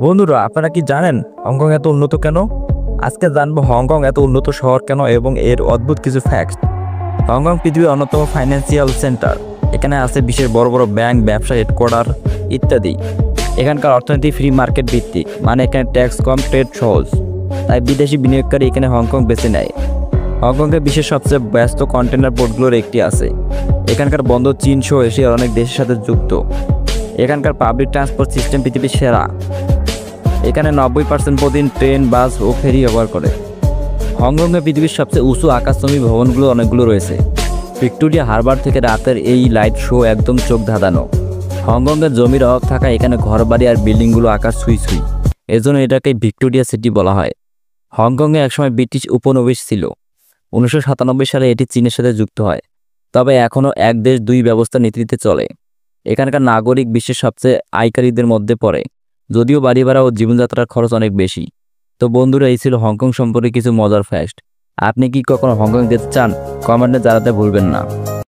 বন্ধুরা, আপনারা কি জানেন হংকং এত উন্নত কেন? আজকে জানবো হংকং এত উন্নত শহর কেন এবং এর অদ্ভুত কিছু ফ্যাক্টস। হংকং পৃথিবীর অন্যতম ফাইন্যান্সিয়াল সেন্টার। এখানে আছে বিশ্বের বড় বড় ব্যাংক, ব্যবসা হেডকোয়ার্টার ইত্যাদি। এখানকার অর্থনীতি ফ্রি মার্কেট ভিত্তিক, মানে এখানে ট্যাক্স কম, ট্রেড সহজ। তাই বিদেশি বিনিয়োগকারী এখানে হংকং বেছে নেয়। হংকংয়ে বিশ্বের সবচেয়ে ব্যস্ত কন্টেনার পোর্টগুলোর একটি আছে। এখানকার বন্দর চীন সহ এশিয়ার অনেক দেশের সাথে যুক্ত। এখানকার পাবলিক ট্রান্সপোর্ট সিস্টেম পৃথিবীর সেরা। এখানে 90% প্রতিদিন ট্রেন, বাস ও ফেরি ব্যবহার করে। হংকংয়ে পৃথিবীর সবচেয়ে উঁচু আকাশচুম্বী ভবনগুলো অনেকগুলো রয়েছে। ভিক্টোরিয়া হারবার থেকে রাতের এই লাইট শো একদম চোখ ধাঁধানো। হংকংয়ের জমির অভাব থাকায় এখানে ঘরবাড়ি আর বিল্ডিংগুলো আকাশ ছুঁই ছুঁই। এজন্য এটাকে ভিক্টোরিয়া সিটি বলা হয়। হংকংয়ে একসময় ব্রিটিশ উপনিবেশ ছিল। 1997 সালে এটি চীনের সাথে যুক্ত হয়। তবে এখনও এক দেশ দুই ব্যবস্থা নীতিতে চলে। এখানকার নাগরিক বিশ্বের সবচেয়ে আয়কারীদের মধ্যে পড়ে, যদিও বাড়ি ভাড়া ও জীবনযাত্রার খরচ অনেক বেশি। তো বন্ধুরা, এই ছিল হংকং সম্পর্কে কিছু মজার ফ্যাক্ট। আপনি কি কখনো হংকং যেতে চান? কমেন্টে জানাতে ভুলবেন না।